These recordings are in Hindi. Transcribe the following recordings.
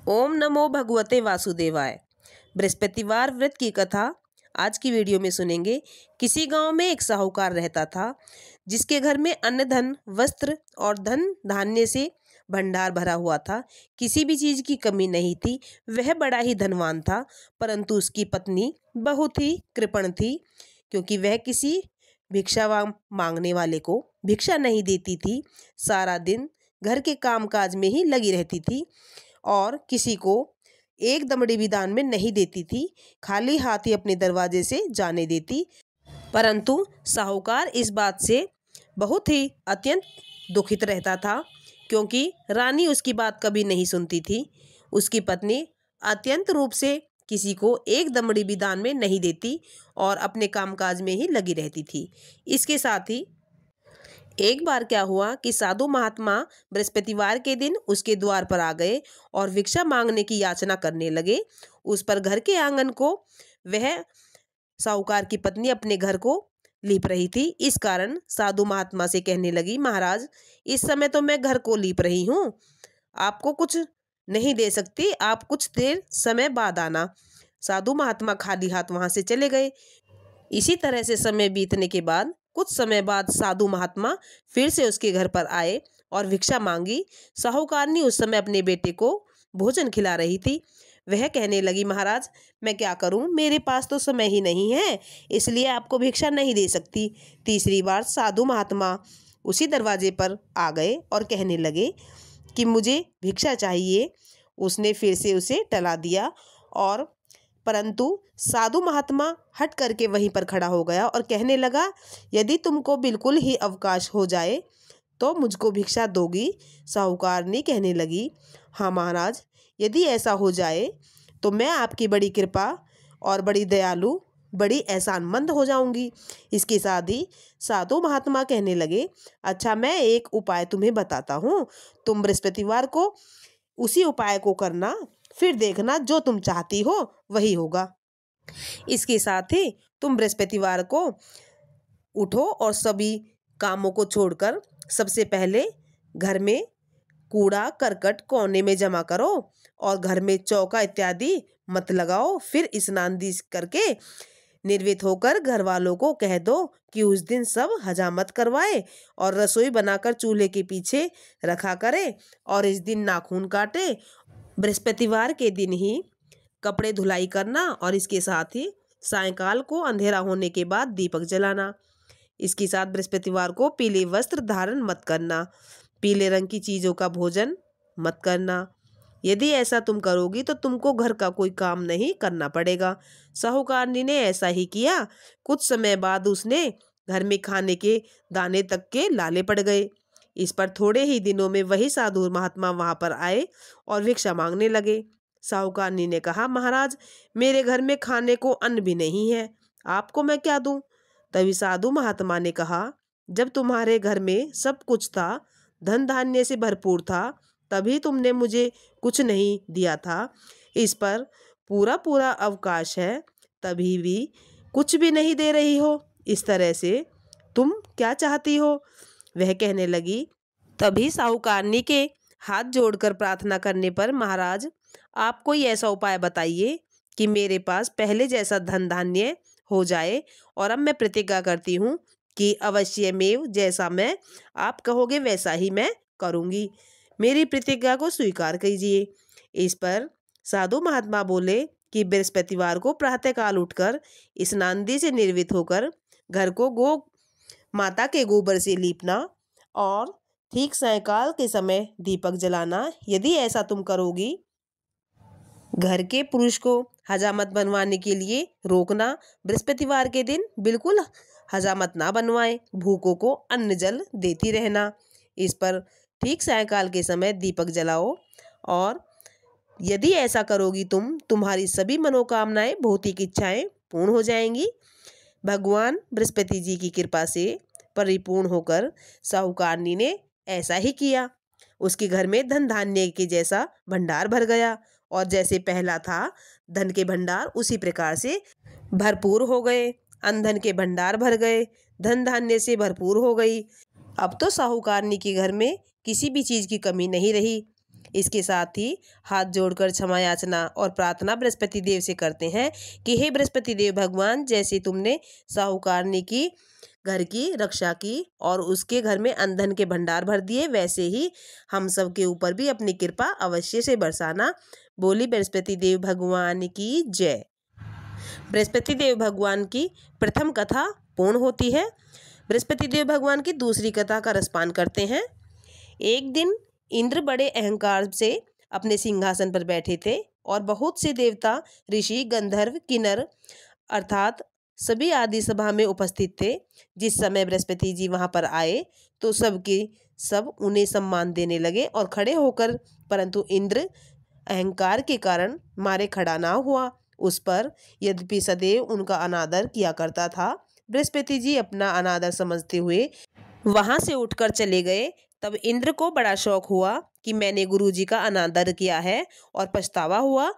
ओम नमो भगवते वासुदेवाय। बृहस्पतिवार व्रत की कथा आज की वीडियो में सुनेंगे। किसी गांव में एक साहूकार रहता था, जिसके घर में अन्न धन वस्त्र और धन धान्य से भंडार भरा हुआ था। किसी भी चीज की कमी नहीं थी। वह बड़ा ही धनवान था, परंतु उसकी पत्नी बहुत ही कृपण थी, क्योंकि वह किसी भिक्षा मांगने वाले को भिक्षा नहीं देती थी। सारा दिन घर के कामकाज में ही लगी रहती थी और किसी को एक दमड़ी भी दान में नहीं देती थी। खाली हाथ ही अपने दरवाजे से जाने देती। परंतु साहूकार इस बात से बहुत ही अत्यंत दुखित रहता था, क्योंकि रानी उसकी बात कभी नहीं सुनती थी। उसकी पत्नी अत्यंत रूप से किसी को एक दमड़ी भी दान में नहीं देती और अपने कामकाज में ही लगी रहती थी। इसके साथ ही एक बार क्या हुआ कि साधु महात्मा बृहस्पतिवार के दिन उसके द्वार पर आ गए और भिक्षा मांगने की याचना करने लगे। उस पर घर के आंगन को वह साहूकार की पत्नी अपने घर को लीप रही थी। इस कारण साधु महात्मा से कहने लगी, महाराज, इस समय तो मैं घर को लीप रही हूँ, आपको कुछ नहीं दे सकती, आप कुछ देर समय बाद आना। साधु महात्मा खाली हाथ वहां से चले गए। इसी तरह से समय बीतने के बाद कुछ समय बाद साधु महात्मा फिर से उसके घर पर आए और भिक्षा मांगी। साहूकारनी उस समय अपने बेटे को भोजन खिला रही थी। वह कहने लगी, महाराज, मैं क्या करूं, मेरे पास तो समय ही नहीं है, इसलिए आपको भिक्षा नहीं दे सकती। तीसरी बार साधु महात्मा उसी दरवाजे पर आ गए और कहने लगे कि मुझे भिक्षा चाहिए। उसने फिर से उसे टला दिया और परंतु साधु महात्मा हट करके वहीं पर खड़ा हो गया और कहने लगा, यदि तुमको बिल्कुल ही अवकाश हो जाए तो मुझको भिक्षा दोगी। साहूकारनी कहने लगी, हाँ महाराज, यदि ऐसा हो जाए तो मैं आपकी बड़ी कृपा और बड़ी दयालु, बड़ी एहसानमंद हो जाऊंगी। इसके साथ ही साधु महात्मा कहने लगे, अच्छा, मैं एक उपाय तुम्हें बताता हूँ, तुम बृहस्पतिवार को उसी उपाय को करना, फिर देखना जो तुम चाहती हो वही होगा। इसके साथ ही तुम बृहस्पतिवार को उठो और सभी कामों को छोड़कर सबसे पहले घर में कूड़ा करकट कोने में जमा करो और घर में चौका इत्यादि मत लगाओ। फिर स्नान करके निर्वित होकर घर वालों को कह दो कि उस दिन सब हजामत करवाए और रसोई बनाकर चूल्हे के पीछे रखा करे और इस दिन नाखून काटे। बृहस्पतिवार के दिन ही कपड़े धुलाई करना और इसके साथ ही सायंकाल को अंधेरा होने के बाद दीपक जलाना। इसके साथ बृहस्पतिवार को पीले वस्त्र धारण मत करना, पीले रंग की चीज़ों का भोजन मत करना। यदि ऐसा तुम करोगी तो तुमको घर का कोई काम नहीं करना पड़ेगा। साहूकारनी ने ऐसा ही किया। कुछ समय बाद उसने घर में खाने के दाने तक के लाले पड़ गए। इस पर थोड़े ही दिनों में वही साधु महात्मा वहां पर आए और भिक्षा मांगने लगे। साहूकारनी ने कहा, महाराज, मेरे घर में खाने को अन्न भी नहीं है, आपको मैं क्या दूं? तभी साधु महात्मा ने कहा, जब तुम्हारे घर में सब कुछ था, धन धान्य से भरपूर था, तभी तुमने मुझे कुछ नहीं दिया था। इस पर पूरा पूरा अवकाश है, तभी भी कुछ भी नहीं दे रही हो। इस तरह से तुम क्या चाहती हो? वह कहने लगी। तभी साहूकारनी के हाथ जोड़कर प्रार्थना करने पर, महाराज, आप कोई ऐसा उपाय बताइए कि मेरे पास पहले जैसा धन धान्य हो जाए, और अब मैं प्रतिज्ञा करती हूँ कि अवश्यमेव जैसा मैं आप कहोगे वैसा ही मैं करूँगी। मेरी प्रतिज्ञा को स्वीकार कीजिए। इस पर साधु महात्मा बोले कि बृहस्पतिवार को प्रातःकाल उठकर स्नान से निर्वित होकर घर को गो माता के गोबर से लीपना और ठीक सायंकाल के समय दीपक जलाना। यदि ऐसा तुम करोगी, घर के पुरुष को हजामत बनवाने के लिए रोकना। बृहस्पतिवार के दिन बिल्कुल हजामत ना बनवाएं। भूखों को अन्न जल देती रहना। इस पर ठीक सायंकाल के समय दीपक जलाओ और यदि ऐसा करोगी तुम्हारी सभी मनोकामनाएं, भौतिक इच्छाएं पूर्ण हो जाएंगी। भगवान बृहस्पति जी की कृपा से परिपूर्ण होकर साहूकारनी ने ऐसा ही किया। उसके घर में धन धान्य के जैसा भंडार भर गया और जैसे पहला था धन के भंडार, उसी प्रकार से भरपूर हो गए। अन्न के भंडार भर गए, धन धान्य से भरपूर हो गई। अब तो साहूकारनी के घर में किसी भी चीज की कमी नहीं रही। इसके साथ ही हाथ जोड़कर क्षमा याचना और प्रार्थना बृहस्पति देव से करते हैं कि हे बृहस्पति देव भगवान, जैसे तुमने साहूकारनी की घर की रक्षा की और उसके घर में अन्न धन के भंडार भर दिए, वैसे ही हम सब के ऊपर भी अपनी कृपा अवश्य से बरसाना। बोली बृहस्पति देव भगवान की जय। बृहस्पति देव भगवान की प्रथम कथा पूर्ण होती है। बृहस्पति देव भगवान की दूसरी कथा का रसपान करते हैं। एक दिन इंद्र बड़े अहंकार से अपने सिंहासन पर बैठे थे और बहुत से देवता, ऋषि, गंधर्व, किन्नर अर्थात सभी आदि सभा में उपस्थित थे। जिस समय बृहस्पति जी वहां पर आए तो सब उन्हें सम्मान देने लगे और खड़े होकर, परंतु इंद्र अहंकार के कारण मारे खड़ा ना हुआ। उस पर यद्यपि सदैव उनका अनादर किया करता था। बृहस्पति जी अपना अनादर समझते हुए वहां से उठकर चले गए। तब इंद्र को बड़ा शौक हुआ कि मैंने गुरु जी का अनादर किया है और पछतावा हुआ।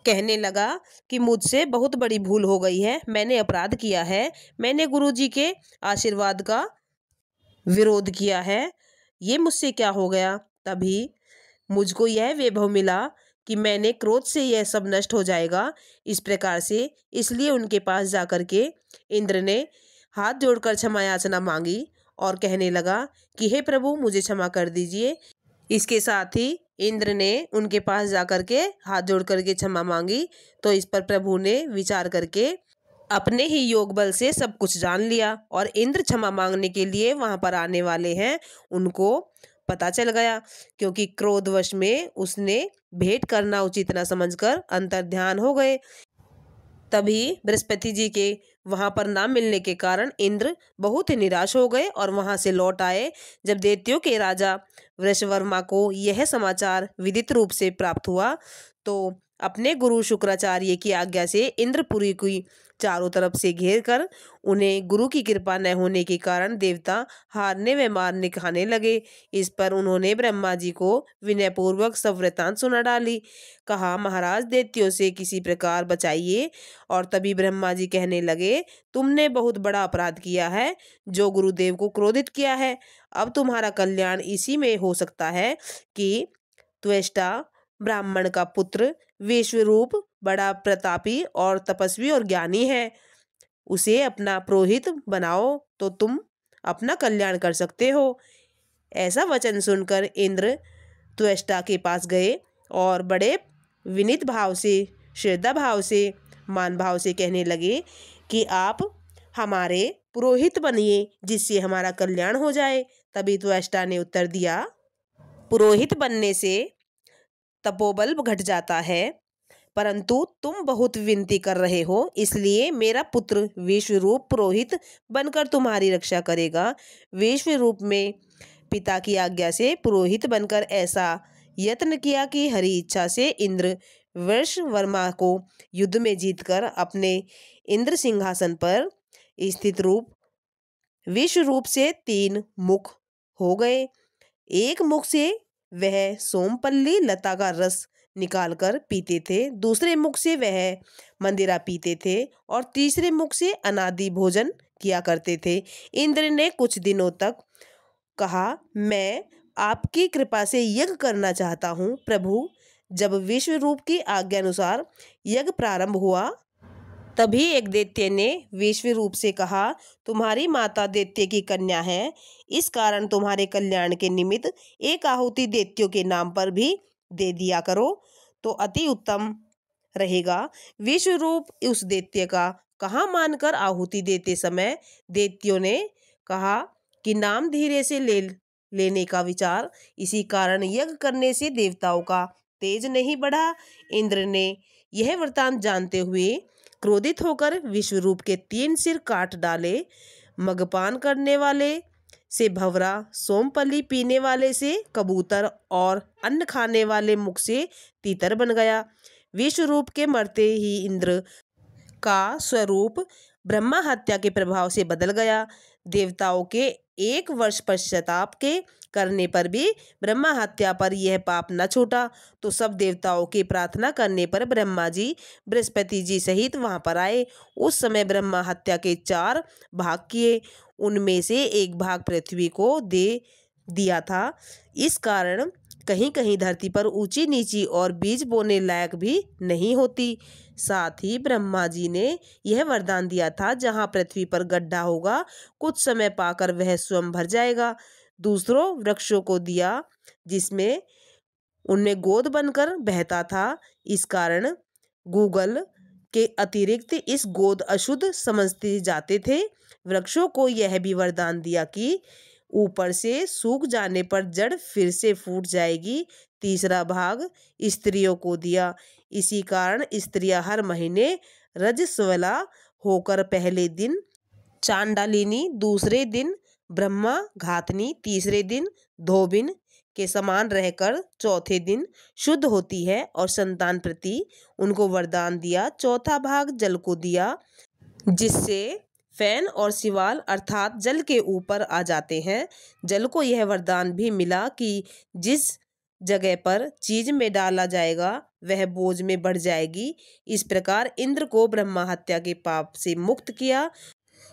कहने लगा कि मुझसे बहुत बड़ी भूल हो गई है, मैंने अपराध किया है, मैंने गुरु जी के आशीर्वाद का विरोध किया है, ये मुझसे क्या हो गया। तभी मुझको यह वैभव मिला कि मैंने क्रोध से यह सब नष्ट हो जाएगा। इस प्रकार से इसलिए उनके पास जाकर के इंद्र ने हाथ जोड़कर क्षमा याचना मांगी और कहने लगा कि हे प्रभु, मुझे क्षमा कर दीजिए। इसके साथ ही इंद्र ने उनके पास जाकर के हाथ जोड़ करके क्षमा मांगी। तो इस पर प्रभु ने विचार करके अपने ही योग बल से सब कुछ जान लिया और इंद्र क्षमा मांगने के लिए वहां पर आने वाले हैं उनको पता चल गया, क्योंकि क्रोधवश में उसने भेंट करना उचित न समझकर अंतर्ध्यान हो गए। तभी बृहस्पति जी के वहां पर ना मिलने के कारण इंद्र बहुत ही निराश हो गए और वहां से लौट आए। जब दैत्यों के राजा वृषवर्मा को यह समाचार विदित रूप से प्राप्त हुआ तो अपने गुरु शुक्राचार्य की आज्ञा से इंद्रपुरी की चारों तरफ से घेर कर उन्हें गुरु की कृपा न होने के कारण देवता हारने व मारने खाने लगे। इस पर उन्होंने ब्रह्मा जी को विनयपूर्वक सब वृतांत सुना डाली। कहा, महाराज, दैत्यों से किसी प्रकार बचाइए। और तभी ब्रह्मा जी कहने लगे, तुमने बहुत बड़ा अपराध किया है, जो गुरुदेव को क्रोधित किया है। अब तुम्हारा कल्याण इसी में हो सकता है कि त्वष्टा ब्राह्मण का पुत्र विश्वरूप बड़ा प्रतापी और तपस्वी और ज्ञानी है, उसे अपना पुरोहित बनाओ तो तुम अपना कल्याण कर सकते हो। ऐसा वचन सुनकर इंद्र त्वष्टा के पास गए और बड़े विनीत भाव से, श्रद्धा भाव से, मान भाव से कहने लगे कि आप हमारे पुरोहित बनिए जिससे हमारा कल्याण हो जाए। तभी त्वष्टा ने उत्तर दिया, पुरोहित बनने से तपोबल घट जाता है, परंतु तुम बहुत विनती कर रहे हो, इसलिए मेरा पुत्र विश्वरूप पुरोहित बनकर तुम्हारी रक्षा करेगा। विश्वरूप में पिता की आज्ञा से पुरोहित बनकर ऐसा यत्न किया कि हरि इच्छा से इंद्र वृषवर्मा को युद्ध में जीतकर अपने इंद्र सिंहासन पर स्थित रूप विश्वरूप से 3 मुख हो गए। एक मुख से वह सोमपल्ली लता का रस निकालकर पीते थे, दूसरे मुख से वह मंदिरा पीते थे और तीसरे मुख से अनादि भोजन किया करते थे। इंद्र ने कुछ दिनों तक कहा, मैं आपकी कृपा से यज्ञ करना चाहता हूँ प्रभु। जब विश्वरूप की आज्ञा अनुसार यज्ञ प्रारंभ हुआ तभी एक दैत्य ने विश्वरूप से कहा, तुम्हारी माता दैत्य की कन्या है, इस कारण तुम्हारे कल्याण के निमित्त एक आहुति दैत्यों के नाम पर भी दे दिया करो तो अति उत्तम रहेगा। विश्वरूप उस दैत्य का कहा मानकर आहुति देते समय दैत्यों ने कहा कि नाम धीरे से लेने का विचार, इसी कारण यज्ञ करने से देवताओं का तेज नहीं बढ़ा। इंद्र ने यह वृतांत जानते हुए क्रोधित होकर विश्वरूप के 3 सिर काट डाले। मगपान करने वाले से भंवरा, सोमपल्ली पीने वाले से कबूतर और अन्न खाने वाले मुख से तीतर बन गया। विश्वरूप के मरते ही इंद्र का स्वरूप ब्रह्मा हत्या के प्रभाव से बदल गया। देवताओं के 1 वर्ष पश्चाताप के करने पर भी ब्रह्मा हत्या पर यह पाप न छूटा तो सब देवताओं की प्रार्थना करने पर ब्रह्मा जी बृहस्पति जी सहित वहां पर आए। उस समय ब्रह्मा हत्या के 4 भाग किए, उनमें से 1 भाग पृथ्वी को दे दिया था। इस कारण कहीं कहीं धरती पर ऊंची नीची और बीज बोने लायक भी नहीं होती। साथ ही ब्रह्मा जी ने यह वरदान दिया था, जहां पृथ्वी पर गड्ढा होगा कुछ समय पाकर वह स्वयं भर जाएगा। दूसरों वृक्षों को दिया जिसमें उनमें गोद बनकर बहता था। इस कारण गूगल के अतिरिक्त इस गोद अशुद्ध समझते जाते थे। वृक्षों को यह भी वरदान दिया कि ऊपर से सूख जाने पर जड़ फिर से फूट जाएगी। तीसरा भाग स्त्रियों को दिया। इसी कारण स्त्रियां हर महीने रजस्वला होकर पहले दिन चांडालिनी, दूसरे दिन ब्रह्मा घातनी, तीसरे दिन धोबिन के समान रहकर चौथे दिन शुद्ध होती है और संतान प्रति उनको वरदान दिया। चौथा भाग जल को दिया, जिससे फैन और सिवाल अर्थात जल के ऊपर आ जाते हैं। जल को यह वरदान भी मिला कि जिस जगह पर चीज में डाला जाएगा वह बोझ में बढ़ जाएगी। इस प्रकार इंद्र को ब्रह्मा हत्या के पाप से मुक्त किया।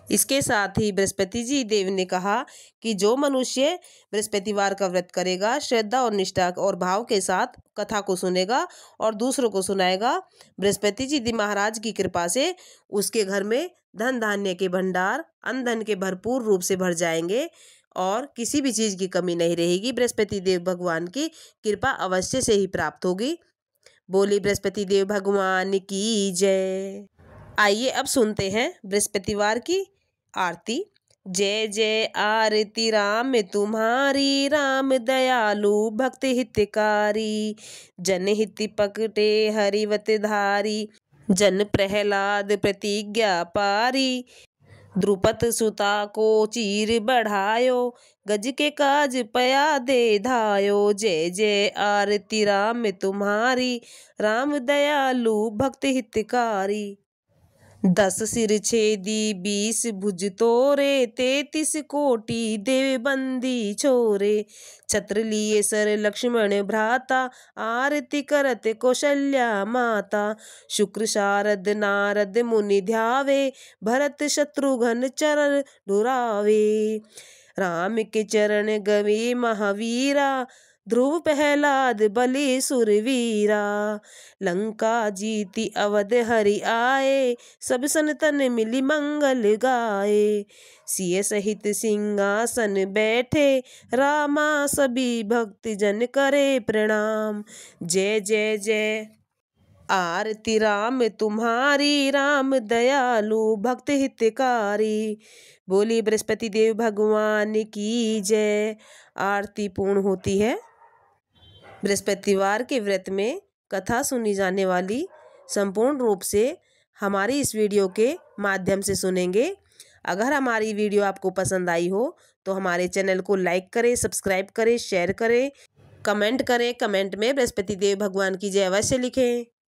इसके साथ ही बृहस्पति जी देव ने कहा कि जो मनुष्य बृहस्पतिवार का व्रत करेगा, श्रद्धा और निष्ठा और भाव के साथ कथा को सुनेगा और दूसरों को सुनाएगा, बृहस्पति जी महाराज की कृपा से उसके घर में धन धान्य के भंडार, अन्न धन के भरपूर रूप से भर जाएंगे और किसी भी चीज की कमी नहीं रहेगी। बृहस्पति देव भगवान की कृपा अवश्य से ही प्राप्त होगी। बोली बृहस्पति देव भगवान की जय। आइए अब सुनते हैं बृहस्पतिवार की आरती। जय जय आरती राम तुम्हारी, राम दयालु भक्त हितकारी, जन हित पकटे हरिवत धारी, जन प्रहलाद प्रतिज्ञा पारी, द्रुपद सुता को चीर बढ़ायो, गज के काज पया दे धायो। जय जय आरती राम तुम्हारी, राम दयालु भक्त हितकारी, 10 सिर छेदी 20 भुज तोरे, 33 कोटि देव बंदी छोरे, छत्र लिए सर लक्ष्मण भ्राता, आरती करत कौशल्या माता, शुक्र शारद नारद मुनि ध्यावे, भरत शत्रुघ्न चरण डुरावे, राम के चरण गवे महावीरा, ध्रुव प्रहलाद बलि सुरवीरा, लंका जीती अवध हरि आए, सब संतन मिली मंगल गाए, सिय सहित सिंहासन बैठे, रामा सभी भक्त जन करे प्रणाम। जय जय जय आरती राम तुम्हारी, राम दयालु भक्त हितकारी। बोली बृहस्पति देव भगवान की जय। आरती पूर्ण होती है। बृहस्पतिवार के व्रत में कथा सुनी जाने वाली संपूर्ण रूप से हमारी इस वीडियो के माध्यम से सुनेंगे। अगर हमारी वीडियो आपको पसंद आई हो तो हमारे चैनल को लाइक करें, सब्सक्राइब करें, शेयर करें, कमेंट करें। कमेंट में बृहस्पति देव भगवान की जय अवश्य लिखें।